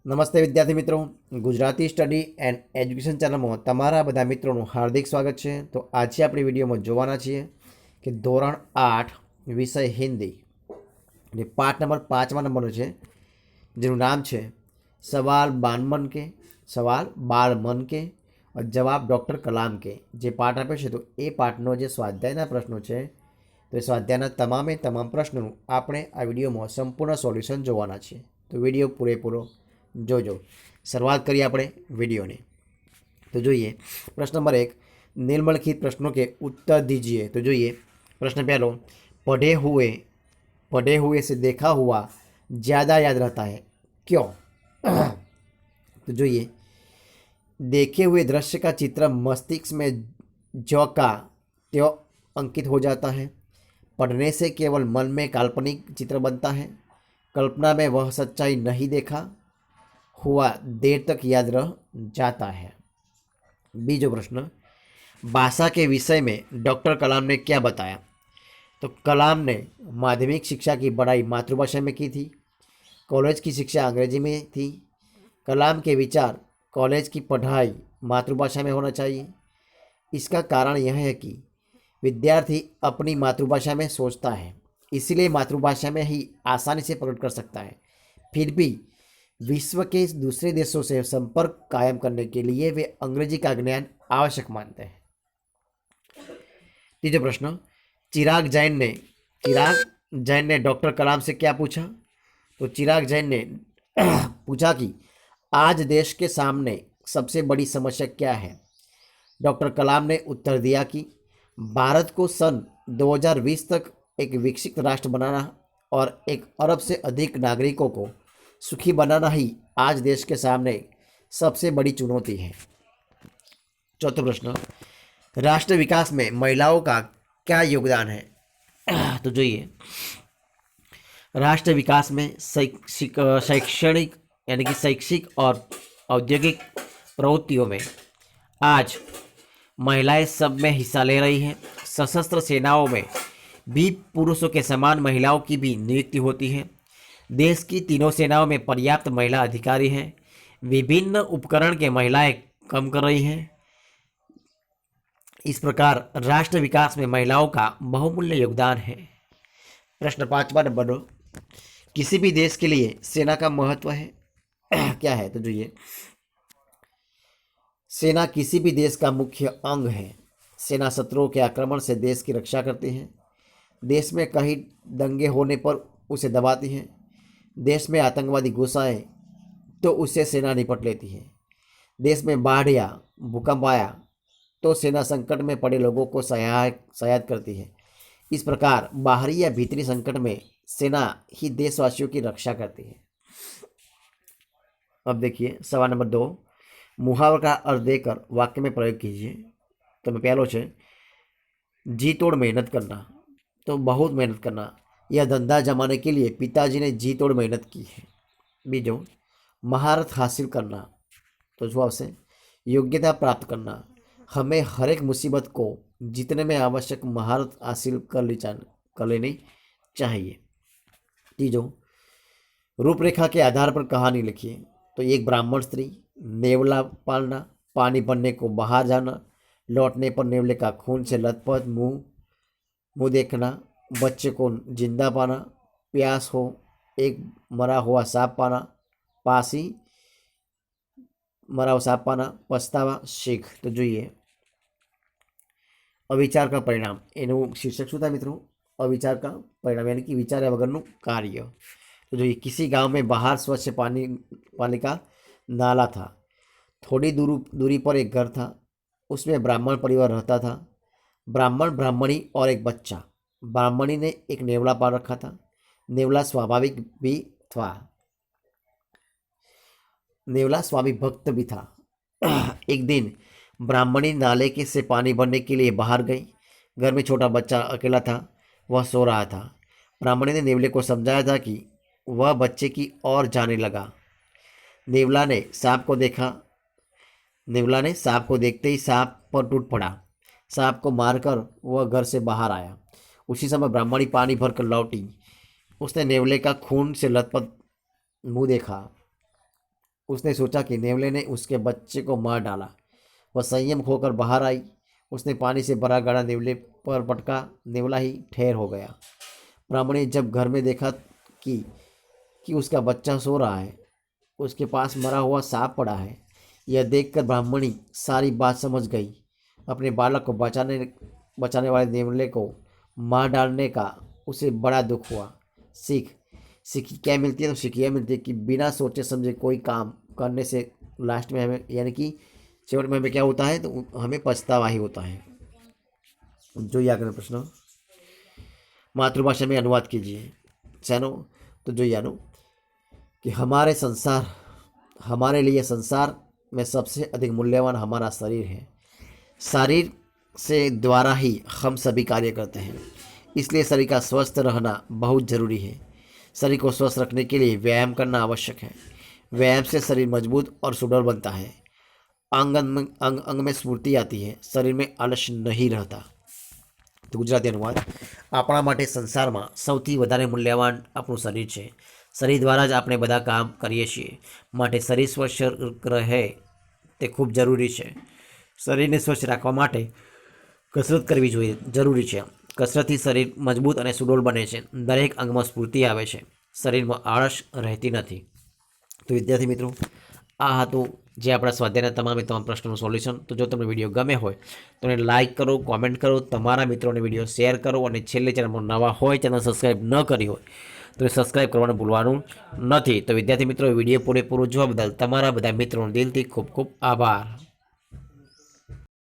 નમસ્તે વિદ્યાર્થી મિત્રો, ગુજરાતી સ્ટડી એન્ડ એજ્યુકેશન ચેનલમાં તમારા બધા મિત્રોનું હાર્દિક સ્વાગત છે। તો આજે આપણી વિડીયોમાં જોવાના છીએ કે ધોરણ 8 વિષય હિન્દી અને પાઠ નંબર 5મા નંબરનો છે, જેનું નામ છે સવાલ બાળ મન કે और जवाब डॉक्टर कलाम के। જે પાઠ આપે છે તો એ પાઠનો જે સ્વાધ્યાયના પ્રશ્નો છે તો એ સ્વાધ્યાયના તમામ પ્રશ્નોનું આપણે આ વિડીયોમાં સંપૂર્ણ સોલ્યુશન જોવાના છીએ। તો વિડીયો પૂરેપૂરો જોજો। શરૂઆત કરીએ આપણે વિડીયોની। तो જોઈએ प्रश्न नंबर 1, निम्नलिखित प्रश्नों के उत्तर दीजिए। तो જોઈએ प्रश्न पहलो, पढ़े हुए से देखा हुआ ज़्यादा याद रहता है, क्यों? तो જોઈએ देखे हुए दृश्य का चित्र मस्तिष्क में ज्यों का त्यों अंकित हो जाता है। पढ़ने से केवल मन में काल्पनिक चित्र बनता है। कल्पना में वह सच्चाई नहीं देखा हुआ देर तक याद रह जाता है। बीजो प्रश्न, भाषा के विषय में डॉक्टर कलाम ने क्या बताया? तो कलाम ने माध्यमिक शिक्षा की पढ़ाई मातृभाषा में की थी, कॉलेज की शिक्षा अंग्रेजी में थी। कलाम के विचार कॉलेज की पढ़ाई मातृभाषा में होना चाहिए। इसका कारण यह है कि विद्यार्थी अपनी मातृभाषा में सोचता है, इसलिए मातृभाषा में ही आसानी से प्रकट कर सकता है। फिर भी विश्व के दूसरे देशों से संपर्क कायम करने के लिए वे अंग्रेजी का ज्ञान आवश्यक मानते हैं। तीसरा प्रश्न, चिराग जैन ने डॉक्टर कलाम से क्या पूछा? तो चिराग जैन ने पूछा कि आज देश के सामने सबसे बड़ी समस्या क्या है? डॉक्टर कलाम ने उत्तर दिया कि भारत को सन 2020 तक एक विकसित राष्ट्र बनाना और 1 अरब से अधिक नागरिकों को सुखी बनाना ही आज देश के सामने सबसे बड़ी चुनौती है। चौथा प्रश्न, राष्ट्र विकास में महिलाओं का क्या योगदान है? तो જોઈએ राष्ट्र विकास में शैक्षणिक यानी कि शैक्षिक और औद्योगिक प्रवृत्तियों में आज महिलाएं सब में हिस्सा ले रही हैं। सशस्त्र सेनाओं में भी पुरुषों के समान महिलाओं की भी नियुक्ति होती है। देश की तीनों सेनाओं में पर्याप्त महिला अधिकारी हैं। विभिन्न उपकरण के महिलाएं काम कर रही हैं। इस प्रकार राष्ट्र विकास में महिलाओं का बहुमूल्य योगदान है। प्रश्न 5वां नंबर, किसी भी देश के लिए सेना का महत्व है क्या है? तो જોઈએ सेना किसी भी देश का मुख्य अंग है। सेना शत्रुओं के आक्रमण से देश की रक्षा करती है। देश में कहीं दंगे होने पर उसे दबाती है। देश में आतंकवादी घुस आए तो उससे सेना निपट लेती है। देश में बाढ़ या भूकंप आया तो सेना संकट में पड़े लोगों को सहायता करती है। इस प्रकार बाहरी या भीतरी संकट में सेना ही देशवासियों की रक्षा करती है। अब देखिए सवाल नंबर 2, मुहावरा का अर्थ देकर वाक्य में प्रयोग कीजिए। तो मैं पहलो है जी तोड़ मेहनत करना, तो बहुत मेहनत करना। यह धंधा जमाने के लिए पिताजी ने जी तोड़ मेहनत की है। बीजो महारत हासिल करना, तो जवाब से योग्यता प्राप्त करना। हमें हर एक मुसीबत को जीतने में आवश्यक महारत हासिल कर लेनी चाहिए। तीजो रूपरेखा के आधार पर कहानी लिखिए। तो एक ब्राह्मण स्त्री, नेवला पालना, पानी भरने को बाहर जाना, लौटने पर नेवले का खून से लथपथ मुंह देखना, बच्चे को जिंदा पाना, प्यास हो एक मरा हुआ सांप पाना, पासी मरा हुआ सांप पाना, पछतावा सीख। तो જોઈએ अविचार का परिणाम, એનું શીર્ષક શું થાય મિત્રો? अविचार का परिणाम यानी कि विचार्या वगरનું कार्य। तो જોઈએ किसी गांव में बाहर स्वच्छ पानी का नाला था। थोड़ी दूरी पर एक घर था, उसमें ब्राह्मण परिवार रहता था। ब्राह्मण, ब्राह्मणी और एक बच्चा। ब्राह्मणी ने एक नेवला पाल रखा था। नेवला स्वाभाविक भी था, नेवला स्वामी भक्त भी था। एक दिन ब्राह्मणी नाले के से पानी भरने के लिए बाहर गई। घर में छोटा बच्चा अकेला था, वह सो रहा था। ब्राह्मणी ने नेवले को समझाया था कि वह बच्चे की ओर जाने लगा। नेवला ने सांप को देखते ही सांप पर टूट पड़ा। सांप को मारकर वह घर से बाहर आया। उसी समय ब्राह्मणी पानी भरकर लौटी। उसने नेवले का खून से लथपथ मुंह देखा। उसने सोचा कि नेवले ने उसके बच्चे को मार डाला। वह संयम खोकर बाहर आई। उसने पानी से भरा घड़ा नेवले पर पटका। नेवला ही ठहर हो गया। ब्राह्मणी जब घर में देखा कि उसका बच्चा सो रहा है, उसके पास मरा हुआ सांप पड़ा है, यह देखकर ब्राह्मणी सारी बात समझ गई। अपने बालक को बचाने वाले नेवले को मार डालने का उसे बड़ा दुख हुआ। सीख सीख क्या मिलती है? तो सीख यह मिलती है कि बिना सोचे समझे कोई काम करने से लास्ट में हमें, यानी कि चेवट में हमें क्या होता है, तो हमें पछतावा ही होता है। जो ये अगला प्रश्न मातृभाषा में अनुवाद कीजिए जानो। तो जो यानो कि हमारे लिए संसार में सबसे अधिक मूल्यवान हमारा शरीर है। शरीर से द्वारा ही हम सभी कार्य करते हैं, इसलिए शरीर का स्वस्थ रहना बहुत जरूरी है। शरीर को स्वस्थ रखने के लिए व्यायाम करना आवश्यक है। व्यायाम से शरीर मजबूत और सुडौल बनता है। अंग में स्फूर्ति आती है, शरीर में आलस्य नहीं रहता। तो गुजराती अनुवाद, આપણા માટે સંસારમાં સૌથી વધારે મૂલ્યવાન આપણું શરીર છે। શરીર દ્વારા જ આપણે બધા કામ કરીએ છીએ, માટે શરીર સ્વસ્થ રહે તે ખૂબ જરૂરી છે। શરીરને સ્વસ્થ રાખવા માટે કસરત કરવી જોઈએ, જરૂરી છે। કસરતથી શરીર મજબૂત અને સુડોળ બને છે। દરેક અંગમાં સ્ફૂર્તિ આવે છે, શરીરમાં આળસ રહેતી નથી। તો વિદ્યાર્થી મિત્રો, આ હતું જે આપણા સ્વાધ્યાયના તમામ પ્રશ્નોનું સોલ્યુશન। તો જો તમને વિડીયો ગમે હોય તો એને લાઇક કરો, કોમેન્ટ કરો, તમારા મિત્રોને વિડીયો શેર કરો, અને છેલ્લે ચેનલમાં નવા હોય, ચેનલ સબસ્ક્રાઈબ ન કરી હોય તો એ સબસ્ક્રાઈબ કરવાનું ભૂલવાનું નથી। તો વિદ્યાર્થી મિત્રો, વિડીયો પૂરેપૂરો જોવા બદલ તમારા બધા મિત્રોનો દિલથી ખૂબ ખૂબ આભાર।